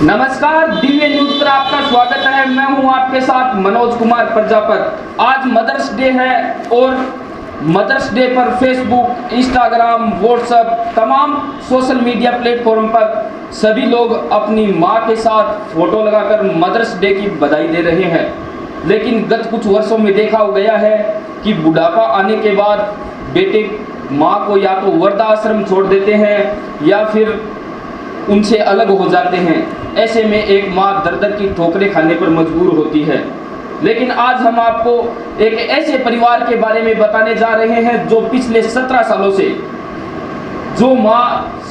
नमस्कार, दिव्य न्यूज पर आपका स्वागत है। मैं हूं आपके साथ मनोज कुमार प्रजापत। आज मदर्स डे है और मदर्स डे पर फेसबुक, इंस्टाग्राम, व्हाट्सएप तमाम सोशल मीडिया प्लेटफॉर्म पर सभी लोग अपनी मां के साथ फोटो लगाकर मदर्स डे की बधाई दे रहे हैं। लेकिन गत कुछ वर्षों में देखा गया है कि बुढ़ापा आने के बाद बेटे मां को या तो वृद्धाश्रम छोड़ देते हैं या फिर उनसे अलग हो जाते हैं। ऐसे में एक माँ दर-दर की ठोकरें खाने पर मजबूर होती है। लेकिन आज हम आपको एक ऐसे परिवार के बारे में बताने जा रहे हैं जो पिछले 17 सालों से, जो माँ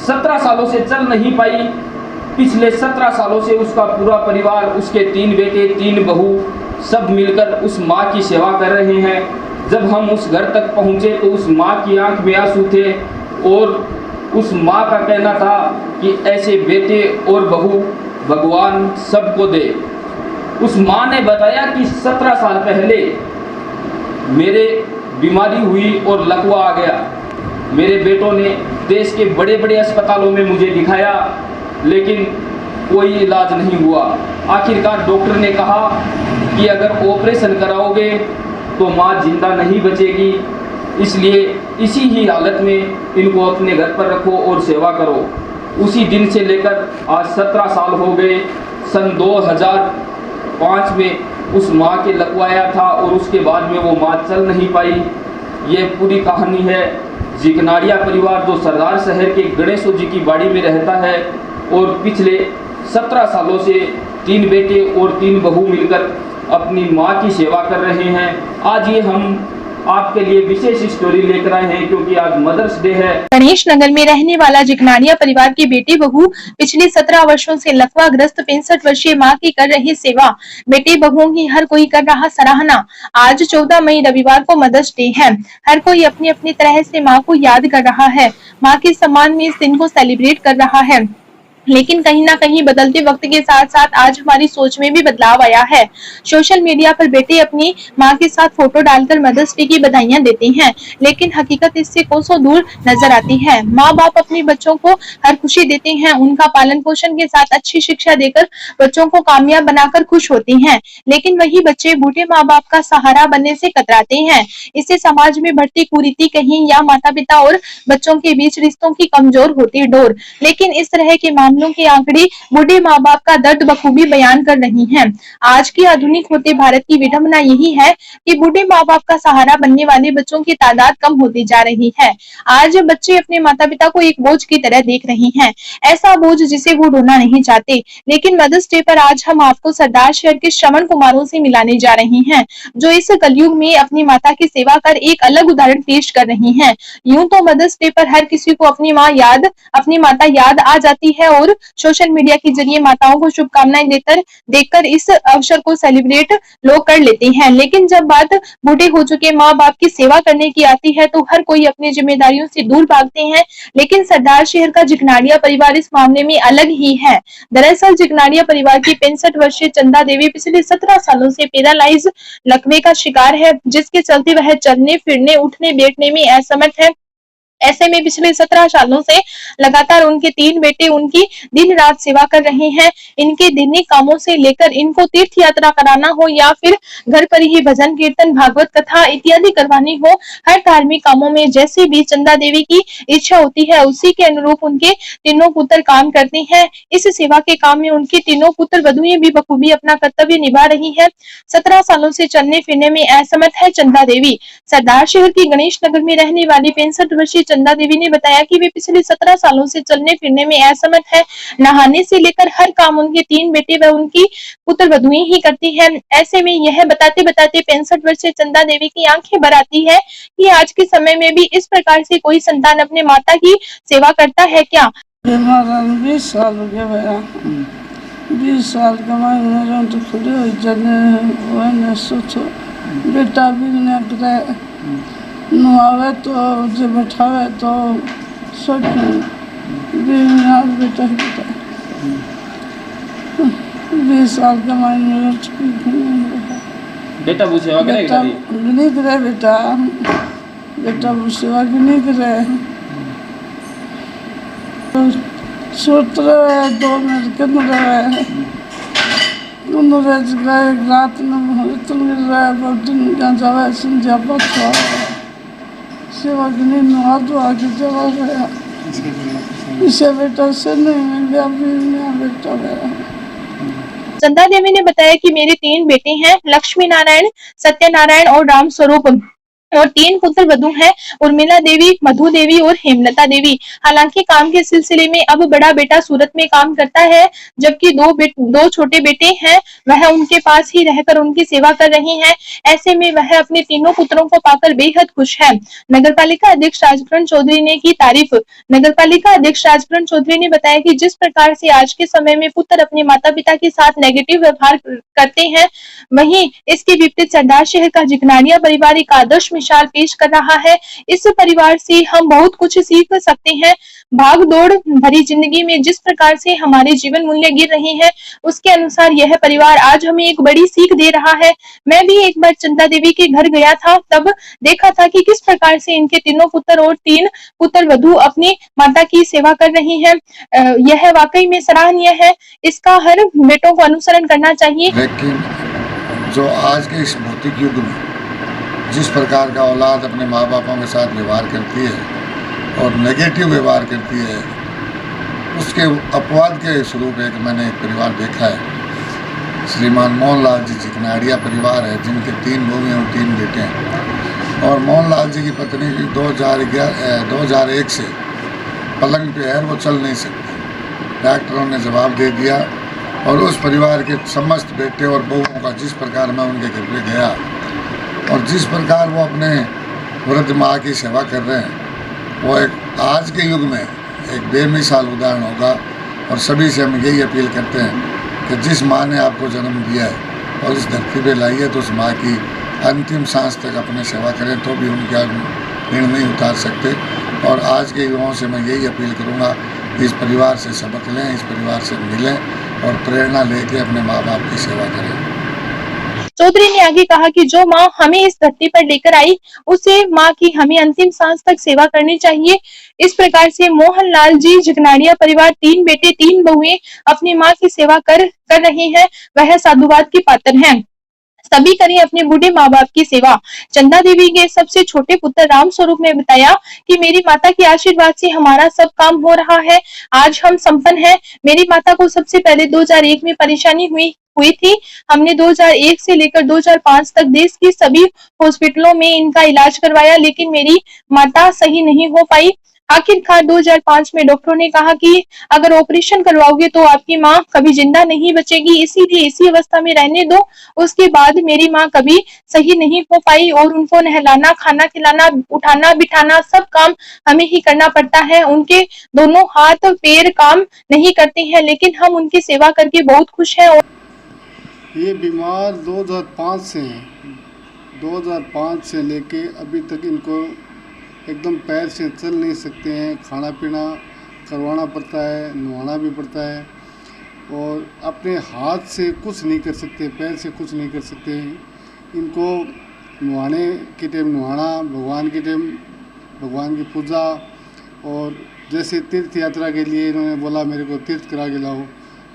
17 सालों से चल नहीं पाई, पिछले 17 सालों से उसका पूरा परिवार, उसके 3 बेटे 3 बहू सब मिलकर उस माँ की सेवा कर रहे हैं। जब हम उस घर तक पहुँचे तो उस माँ की आंख में आंसू थे और उस माँ का कहना था कि ऐसे बेटे और बहू भगवान सबको दे। उस माँ ने बताया कि 17 साल पहले मेरे बीमारी हुई और लकवा आ गया। मेरे बेटों ने देश के बड़े बड़े अस्पतालों में मुझे दिखाया लेकिन कोई इलाज नहीं हुआ। आखिरकार डॉक्टर ने कहा कि अगर ऑपरेशन कराओगे तो माँ जिंदा नहीं बचेगी, इसलिए इसी ही हालत में इनको अपने घर पर रखो और सेवा करो। उसी दिन से लेकर आज 17 साल हो गए। सन 2005 में उस माँ के लकवाया था और उसके बाद में वो माँ चल नहीं पाई। ये पूरी कहानी है। जिकनाड़िया परिवार जो सरदार शहर के गणेशो जी की बाड़ी में रहता है और पिछले 17 सालों से 3 बेटे और 3 बहू मिलकर अपनी माँ की सेवा कर रहे हैं। आज ये हम आपके लिए विशेष स्टोरी लेकर आए हैं क्योंकि आज मदर्स डे है। गणेश नगर में रहने वाला जिकनाड़िया परिवार के बेटे बहू पिछले 17 वर्षों से लकवा ग्रस्त 65 वर्षीय मां की कर रही सेवा, बेटे बहुओं की हर कोई कर रहा सराहना। आज 14 मई रविवार को मदर्स डे है। हर कोई अपनी अपनी तरह से मां को याद कर रहा है, मां के सम्मान में इस दिन को सेलिब्रेट कर रहा है। लेकिन कहीं ना कहीं बदलते वक्त के साथ साथ आज हमारी सोच में भी बदलाव आया है। सोशल मीडिया पर बेटे अपनी मां के साथ फोटो डालकर मदर्स डे की बधाइयां देते हैं, लेकिन हकीकत इससे कोसों दूर नजर आती है। माँ बाप अपने बच्चों को हर खुशी देते हैं, उनका पालन पोषण के साथ अच्छी शिक्षा देकर बच्चों को कामयाब बनाकर खुश होते हैं। लेकिन वही बच्चे बूढ़े माँ बाप का सहारा बनने से कतराते हैं। इससे समाज में बढ़ती कुरीति कहीं या माता पिता और बच्चों के बीच रिश्तों की कमजोर होती डोर। लेकिन इस तरह के मामलों के आंकड़े बूढ़े माँ बाप का दर्द बखूबी बयान कर रही हैं। आज के आधुनिक होते भारत की विडंबना यही है कि बूढ़े माँ बाप का सहारा बनने वाले बच्चों की तादाद कम होती जा रही है। आज बच्चे अपने माता पिता को एक बोझ की तरह देख रहे हैं, ऐसा बोझ जिसे वो ढोना नहीं चाहते। लेकिन मदर्स डे पर आज हम आपको सरदार शहर के श्रवण कुमारों से मिलाने जा रही हैं, जो इस कलयुग में अपनी माता की सेवा कर एक अलग उदाहरण पेश कर रही हैं। यूं तो मदर्स डे पर हर किसी को अपनी माँ याद, अपनी माता याद आ जाती है और सोशल मीडिया के जरिए माताओं को शुभकामनाएं देखकर इस अवसर को सेलिब्रेट लोग कर लेते हैं। लेकिन जब बात बूढ़े हो चुके माँ बाप की सेवा करने की आती है तो हर कोई अपनी जिम्मेदारियों से दूर भागते हैं। लेकिन सरदार शहर का जिकनाड़िया परिवार इस मामले में अलग ही है। दरअसल जिकनाड़िया परिवार की 65 वर्षीय चंदा देवी पिछले 17 सालों से पैरालाइज लकवे का शिकार है, जिसके चलते वह चलने फिरने उठने बैठने में असमर्थ है। ऐसे में पिछले 17 सालों से लगातार उनके 3 बेटे उनकी दिन रात सेवा कर रहे हैं। इनके दैनिक कामों से लेकर इनको तीर्थ यात्रा कराना हो या फिर घर पर ही भजन कीर्तन भागवत कथा इत्यादि करवानी हो, हर धार्मिक कामों में जैसे भी चंदा देवी की इच्छा होती है उसी के अनुरूप उनके तीनों पुत्र काम करते हैं। इस सेवा के काम में उनके तीनों पुत्र वधुएं भी बखूबी अपना कर्तव्य निभा रही है। 17 सालों से चलने फिरने में असमर्थ है चंदा देवी। सरदार शहर की गणेश नगर में रहने वाली 65 वर्षीय चंदा देवी ने बताया कि वे पिछले 17 सालों से चलने फिरने में असमर्थ है। नहाने से लेकर हर काम उनके 3 बेटे व उनकी पुत्र वधुएं ही करती हैं। ऐसे में यह बताते बताते 65 वर्षीय चंदा देवी की आंखें भर आती है कि आज के समय में भी इस प्रकार से कोई संतान अपने माता की सेवा करता है क्या। 20 साल हो गया भैया, 20 साल का मैं तो खुद जने सोचो बेटा भी न करे नुआवे तो जो बैठावे तो सोच बेटा बेटा 20 साल का मैं बेटा वो सेवा करेगा नहीं करे बेटा वो सेवा नहीं करे। सूत्र है 2 मिनट के अंदर है उन्होंने गए रात में इतन गिर रहा है बहुत दिन जहाँ जावा संध्या पक्षा सेवा के लिए नुआ तो आके चला गया इसे बेटा से नहीं मिल गया बेटा गया। चंदा देवी ने बताया कि मेरे 3 बेटे हैं, लक्ष्मी नारायण, सत्यनारायण और राम स्वरूप, और 3 पुत्र वधू हैं, उर्मिला देवी, मधु देवी और हेमलता देवी। हालांकि काम के सिलसिले में अब बड़ा बेटा सूरत में काम करता है, जबकि 2 छोटे बेटे हैं, वह उनके पास ही रहकर उनकी सेवा कर रहे हैं। ऐसे में वह अपने तीनों पुत्रों को पाकर बेहद खुश है। नगरपालिका अध्यक्ष राजकरण चौधरी ने की तारीफ। नगरपालिका अध्यक्ष राजकरण चौधरी ने बताया कि जिस प्रकार से आज के समय में पुत्र अपने माता पिता के साथ नेगेटिव व्यवहार करते हैं, वहीं इसके विपरीत सरदार शहर का जिकनानिया परिवार एक आदर्श मिसाल पेश कर रहा है। इस परिवार से हम बहुत कुछ सीख सकते हैं। भाग दौड़ भरी जिंदगी में जिस प्रकार से हमारे जीवन मूल्य गिर रहे हैं, उसके अनुसार यह परिवार आज हमें एक बड़ी सीख दे रहा है। मैं भी एक बार चंदा देवी के घर गया था, तब देखा था कि किस प्रकार से इनके तीनों पुत्र और 3 पुत्र वधू अपनी माता की सेवा कर रहे हैं। यह वाकई में सराहनीय है। इसका हर बेटों को अनुसरण करना चाहिए। लेकिन जो आज के इस भौतिक युग में जिस प्रकार का औलाद अपने माँ बापों के साथ व्यवहार करती है और नेगेटिव व्यवहार करती है, उसके अपवाद के स्वरूप एक मैंने एक परिवार देखा है। श्रीमान मोहनलाल जी जिकनाड़िया परिवार है, जिनके 3 बहू और 3 बेटे हैं। और मोहनलाल जी की पत्नी की 2001 से पलंग पे है, वो चल नहीं सकती। डॉक्टरों ने जवाब दे दिया और उस परिवार के समस्त बेटे और बहुओं का जिस प्रकार मैं उनके घर पे गया और जिस प्रकार वो अपने वृद्ध माँ की सेवा कर रहे हैं, वो एक आज के युग में एक बेमिसाल उदाहरण होगा। और सभी से हम यही अपील करते हैं कि जिस माँ ने आपको जन्म दिया है और इस धरती पे लाई है, तो उस माँ की अंतिम सांस तक अपने सेवा करें, तो भी उनके ऋण नहीं उतार सकते। और आज के युवाओं से मैं यही अपील करूँगा कि इस परिवार से सबक लें, इस परिवार से मिलें और प्रेरणा लेके अपने माँ बाप की सेवा करें। चौधरी ने आगे कहा कि जो माँ हमें इस धरती पर लेकर आई, उसे माँ की हमें अंतिम सांस तक सेवा करनी चाहिए। इस प्रकार से मोहनलाल जी जिकनाड़िया परिवार 3 बेटे 3 बहुएं अपनी माँ की सेवा कर रहे हैं, वह साधुवाद के पात्र हैं। सभी करें अपने बूढ़े माँ बाप की सेवा। चंदा देवी के सबसे छोटे पुत्र राम स्वरूप ने बताया कि मेरी माता के आशीर्वाद से हमारा सब काम हो रहा है। आज हम संपन्न हैं। मेरी माता को सबसे पहले 2001 में परेशानी हुई थी। हमने 2001 से लेकर 2005 तक देश के सभी हॉस्पिटलों में इनका इलाज करवाया, लेकिन मेरी माता सही नहीं हो पाई। आखिरकार 2005 में डॉक्टरों ने कहा कि अगर ऑपरेशन करवाओगे तो आपकी माँ कभी जिंदा नहीं बचेगी, इसीलिए इसी अवस्था में रहने दो। उसके बाद मेरी माँ कभी सही नहीं हो पाई और उनको नहलाना, खाना खिलाना, उठाना बिठाना सब काम हमें ही करना पड़ता है। उनके दोनों हाथ पैर काम नहीं करते हैं, लेकिन हम उनकी सेवा करके बहुत खुश हैं। ये बीमार 2005 से हैं। 2005 से लेके अभी तक इनको एकदम पैर से चल नहीं सकते हैं, खाना पीना करवाना पड़ता है, नहाना भी पड़ता है और अपने हाथ से कुछ नहीं कर सकते, पैर से कुछ नहीं कर सकते हैं। इनको नहाने के टाइम नहाना, भगवान के टाइम भगवान की पूजा, और जैसे तीर्थ यात्रा के लिए इन्होंने बोला मेरे को तीर्थ करा के लाओ,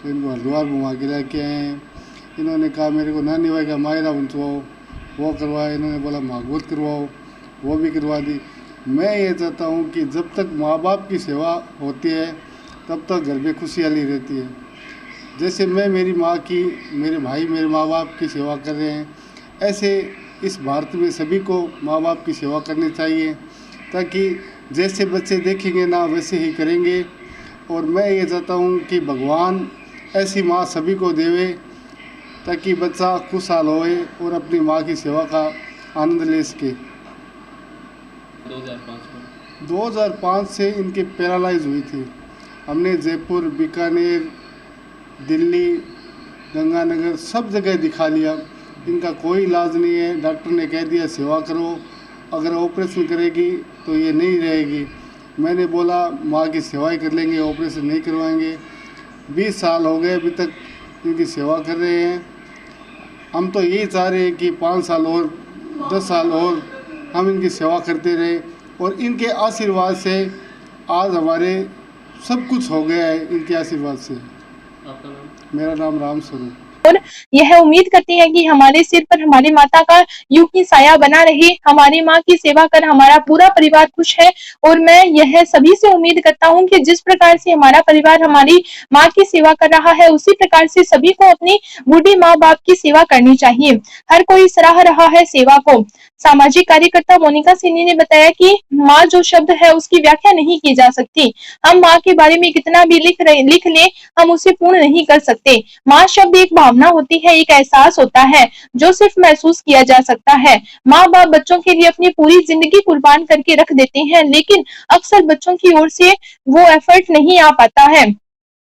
तो इनको हरिद्वार घुमा के ला के आए हैं। इन्होंने कहा मेरे को नानी भाई का मायरा बनवाओ, वो करवाया। इन्होंने बोला भागवत करवाओ, वो भी करवा दी। मैं ये चाहता हूँ कि जब तक माँ बाप की सेवा होती है तब तक घर में खुशहाली रहती है। जैसे मैं मेरी माँ की, मेरे भाई मेरे माँ बाप की सेवा कर रहे हैं, ऐसे इस भारत में सभी को माँ बाप की सेवा करनी चाहिए, ताकि जैसे बच्चे देखेंगे ना वैसे ही करेंगे। और मैं ये चाहता हूँ कि भगवान ऐसी माँ सभी को देवे, ताकि बच्चा खुशहाल होए और अपनी माँ की सेवा का आनंद ले सके। 2005 से इनके पैरालाइज हुई थी। हमने जयपुर, बीकानेर, दिल्ली, गंगानगर सब जगह दिखा लिया, इनका कोई इलाज नहीं है। डॉक्टर ने कह दिया सेवा करो, अगर ऑपरेशन करेगी तो ये नहीं रहेगी। मैंने बोला माँ की सेवा ही कर लेंगे, ऑपरेशन नहीं करवाएंगे। 20 साल हो गए अभी तक इनकी सेवा कर रहे हैं। हम तो यही चाह रहे हैं कि 5 साल और 10 साल और हम इनकी सेवा करते रहे, और इनके आशीर्वाद से आज हमारे सब कुछ हो गया है इनके आशीर्वाद से। आपका नाम? मेरा नाम राम स्वरूप। और यह उम्मीद करते हैं कि हमारे सिर पर हमारी माता का यूं ही साया बना रहे। हमारी माँ की सेवा कर हमारा पूरा परिवार खुश है और मैं यह सभी से उम्मीद करता हूं कि जिस प्रकार से हमारा परिवार हमारी माँ की सेवा कर रहा है उसी प्रकार से सभी को अपनी बूढ़ी माँ बाप की सेवा करनी चाहिए। हर कोई सराह रहा है सेवा को। सामाजिक कार्यकर्ता मोनिका सिन्नी ने बताया कि माँ जो शब्द है उसकी व्याख्या नहीं की जा सकती। हम माँ के बारे में कितना भी लिख ले हम उसे पूर्ण नहीं कर सकते। माँ शब्द एक भावना होती है, एक एहसास होता है जो सिर्फ महसूस किया जा सकता है। माँ बाप बच्चों के लिए अपनी पूरी जिंदगी कुर्बान करके रख देते हैं, लेकिन अक्सर बच्चों की ओर से वो एफर्ट नहीं आ पाता है।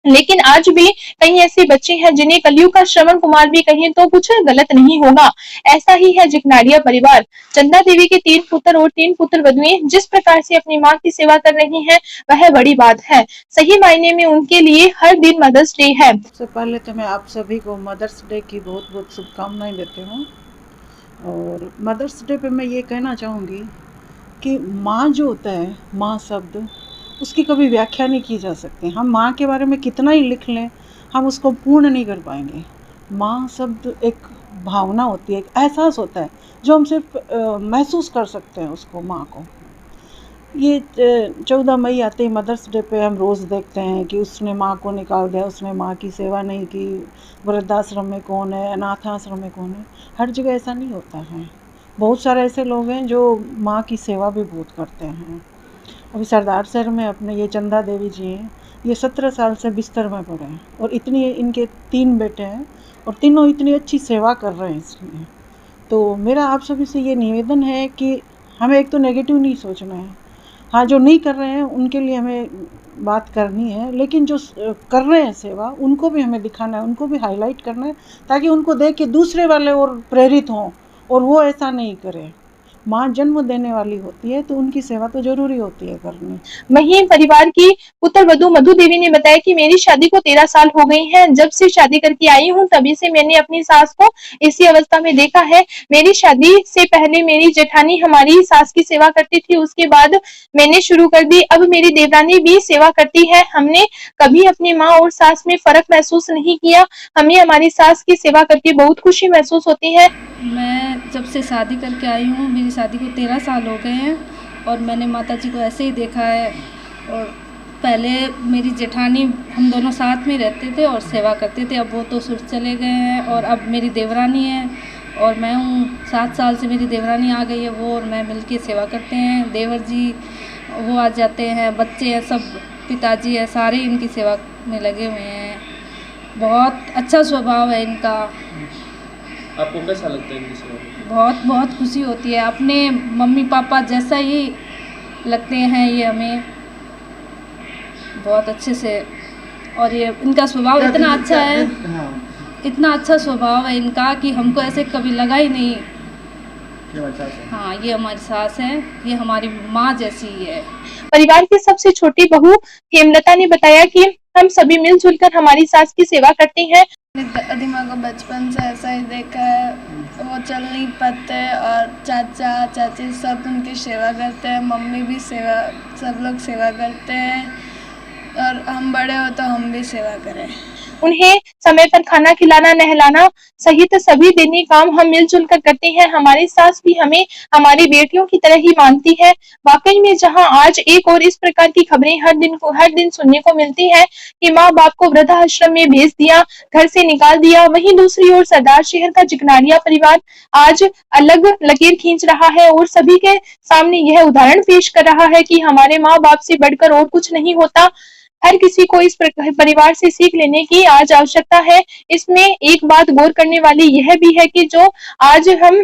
लेकिन आज भी कई ऐसे बच्चे हैं जिन्हें कलयुग का श्रवण कुमार भी कहें तो कुछ गलत नहीं होगा। ऐसा ही है जिकनारिया परिवार। चंदा देवी के 3 पुत्र और 3 पुत्र वधुएं जिस प्रकार से अपनी माँ की सेवा कर रही हैं वह बड़ी बात है। सही मायने में उनके लिए हर दिन मदर्स डे है। सबसे पहले तो मैं आप सभी को मदर्स डे की बहुत बहुत शुभकामनाएं देती हूँ। और मदर्स डे पे मैं ये कहना चाहूँगी कि माँ जो होता है, माँ शब्द उसकी कभी व्याख्या नहीं की जा सकती। हम माँ के बारे में कितना ही लिख लें हम उसको पूर्ण नहीं कर पाएंगे। माँ शब्द एक भावना होती है, एक एहसास होता है जो हम सिर्फ महसूस कर सकते हैं उसको, माँ को। ये 14 मई आते ही मदर्स डे पे हम रोज़ देखते हैं कि उसने माँ को निकाल दिया, उसने माँ की सेवा नहीं की, वृद्धाश्रम में कौन है, अनाथ आश्रम में कौन है। हर जगह ऐसा नहीं होता है। बहुत सारे ऐसे लोग हैं जो माँ की सेवा भी बहुत करते हैं। अभी सरदार शहर में अपने ये चंदा देवी जी हैं, ये 17 साल से बिस्तर में पड़े हैं और इतनी इनके 3 बेटे हैं और तीनों इतनी अच्छी सेवा कर रहे हैं इसलिए। तो मेरा आप सभी से ये निवेदन है कि हमें एक तो नेगेटिव नहीं सोचना है। हाँ, जो नहीं कर रहे हैं उनके लिए हमें बात करनी है, लेकिन जो कर रहे हैं सेवा उनको भी हमें दिखाना है, उनको भी हाईलाइट करना है ताकि उनको देख के दूसरे वाले और प्रेरित हों और वो ऐसा नहीं करें। माँ जन्म देने वाली होती है तो उनकी सेवा तो जरूरी होती है करनी। वहीं परिवार की पुत्र वधू मधु देवी ने बताया कि मेरी शादी को 13 साल हो गई हैं। जब से शादी करके आई हूँ तभी से मैंने अपनी सास को इसी अवस्था में देखा है। मेरी शादी से पहले मेरी जेठानी हमारी सास की सेवा करती थी, उसके बाद मैंने शुरू कर दी। अब मेरी देवरानी भी सेवा करती है। हमने कभी अपनी माँ और सास में फर्क महसूस नहीं किया। हमें हमारी सास की सेवा करके बहुत खुशी महसूस होती है। मैं जब से शादी करके आई हूँ, मेरी शादी को 13 साल हो गए हैं और मैंने माता जी को ऐसे ही देखा है। और पहले मेरी जेठानी, हम दोनों साथ में रहते थे और सेवा करते थे। अब वो तो सुर चले गए हैं और अब मेरी देवरानी है और मैं हूँ। 7 साल से मेरी देवरानी आ गई है, वो और मैं मिलके सेवा करते हैं। देवर जी वो आ जाते हैं, बच्चे हैं, सब पिताजी है, सारे इनकी सेवा में लगे हुए हैं। बहुत अच्छा स्वभाव है इनका। आपको कैसा लगता है इनकी सेवा? बहुत खुशी होती है। अपने मम्मी पापा जैसा ही लगते हैं ये हमें, बहुत अच्छे से। और ये इनका स्वभाव इतना अच्छा है, इतना अच्छा स्वभाव है इनका कि हमको ऐसे कभी लगा ही नहीं। हाँ, ये हमारी सास है, ये हमारी माँ जैसी ही है। परिवार की सबसे छोटी बहू हेमलता ने बताया कि हम सभी मिलजुल कर हमारी सास की सेवा करते हैं। दादी माँ को बचपन से ऐसा ही देखा है, वो चल नहीं पाते और चाचा चाची सब उनकी सेवा करते हैं। मम्मी भी सेवा, सब लोग सेवा करते हैं और हम बड़े हो तो हम भी सेवा करें। उन्हें समय पर खाना खिलाना, नहलाना सहित सभी दैनिक काम हम मिलजुल कर करते हैं। हमारी सास भी हमें हमारी बेटियों की तरह ही मानती है। वाकई में जहां आज एक और इस प्रकार की खबरें हर दिन सुनने को मिलती है कि माँ बाप को वृद्धाश्रम में भेज दिया, घर से निकाल दिया, वहीं दूसरी ओर सरदार शहर का जिकनारिया परिवार आज अलग लकीर खींच रहा है और सभी के सामने यह उदाहरण पेश कर रहा है कि हमारे माँ बाप से बढ़कर और कुछ नहीं होता। हर किसी को इस परिवार से सीख लेने की आज आवश्यकता है। इसमें एक बात गौर करने वाली यह भी है कि जो आज हम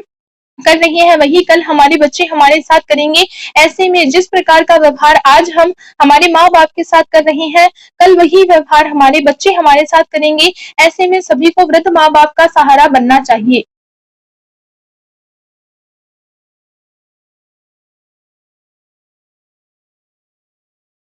कर रहे हैं वही कल हमारे बच्चे हमारे साथ करेंगे। ऐसे में जिस प्रकार का व्यवहार आज हम हमारे माँ बाप के साथ कर रहे हैं, कल वही व्यवहार हमारे बच्चे हमारे साथ करेंगे। ऐसे में सभी को वृद्ध माँ बाप का सहारा बनना चाहिए।